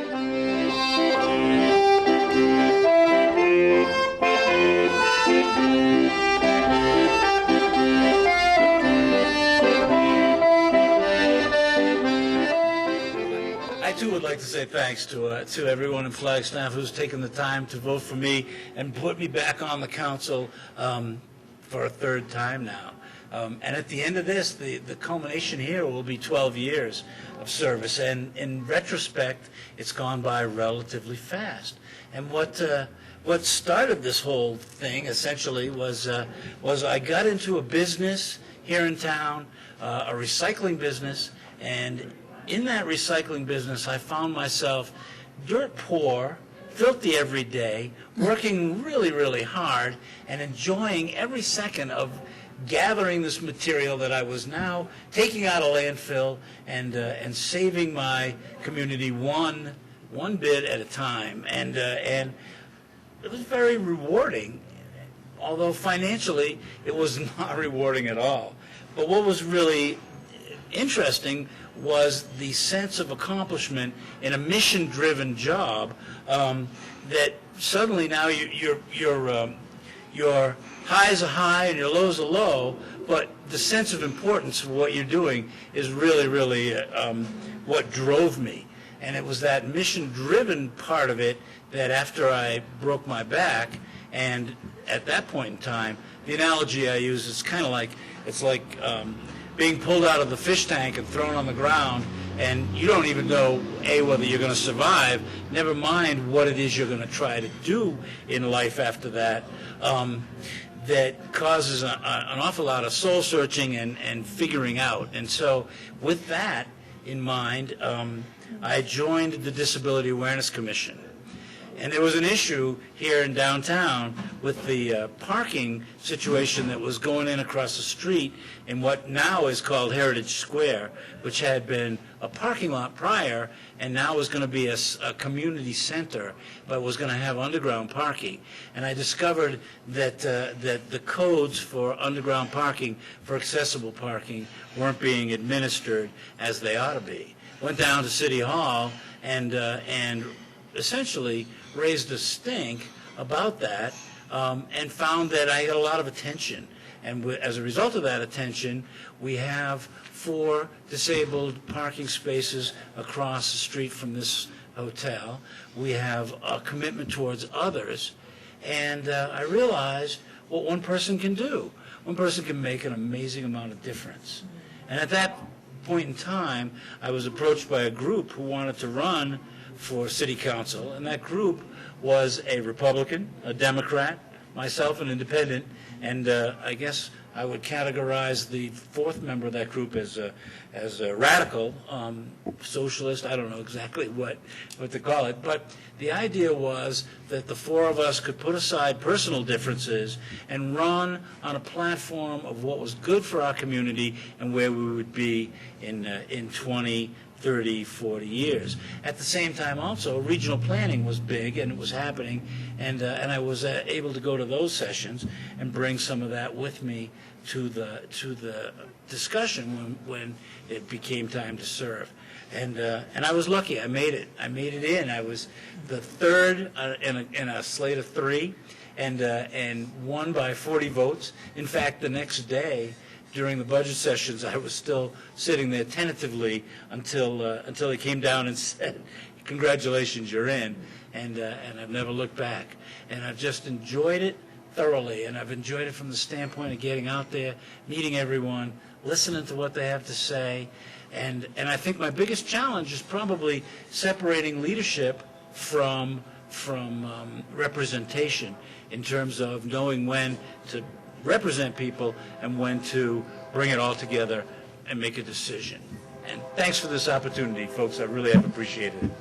I too would like to say thanks to everyone in Flagstaff who's taken the time to vote for me and put me back on the council for a third time now. And at the end of this, the culmination here will be 12 years of service. And in retrospect, it's gone by relatively fast. And what started this whole thing essentially was I got into a business here in town, a recycling business, and in that recycling business, I found myself dirt poor, filthy every day, working really, really hard, and enjoying every second of gathering this material that I was now taking out of landfill and saving my community one bit at a time. And it was very rewarding, although financially it was not rewarding at all. But what was really interesting was the sense of accomplishment in a mission-driven job that suddenly now your highs are high and your lows are low, but the sense of importance of what you're doing is really, really what drove me. And it was that mission-driven part of it that after I broke my back, and at that point in time, the analogy I use is kind of like, it's like being pulled out of the fish tank and thrown on the ground, and you don't even know, A, whether you're going to survive, never mind what it is you're going to try to do in life after that, that causes an awful lot of soul-searching and figuring out. And so with that in mind, I joined the Disability Awareness Commission. And there was an issue here in downtown with the parking situation that was going in across the street in what now is called Heritage Square, which had been a parking lot prior and now was going to be a community center, but was going to have underground parking. And I discovered that the codes for underground parking, for accessible parking, weren't being administered as they ought to be. Went down to City Hall and essentially raised a stink about that and found that I had a lot of attention. And as a result of that attention, we have 4 disabled parking spaces across the street from this hotel. We have a commitment towards others. And I realized what one person can do. One person can make an amazing amount of difference. And at that point in time, I was approached by a group who wanted to run for city council, and that group was a Republican, a Democrat, myself, an independent, and I guess I would categorize the 4th member of that group as a radical, socialist. I don't know exactly what to call it, but the idea was that the 4 of us could put aside personal differences and run on a platform of what was good for our community and where we would be in 20, 30, 40 years. At the same time also, regional planning was big and it was happening, and I was able to go to those sessions and bring some of that with me to the discussion when it became time to serve. And I was lucky. I made it in. I was the 3rd in a slate of 3 and won by 40 votes. In fact, the next day, during the budget sessions, I was still sitting there tentatively until they came down and said, "Congratulations, you're in." And I've never looked back. And I've just enjoyed it thoroughly, and I've enjoyed it from the standpoint of getting out there, meeting everyone, listening to what they have to say, and I think my biggest challenge is probably separating leadership from representation in terms of knowing when to represent people and when to bring it all together and make a decision. And thanks for this opportunity, folks. I really have appreciated it.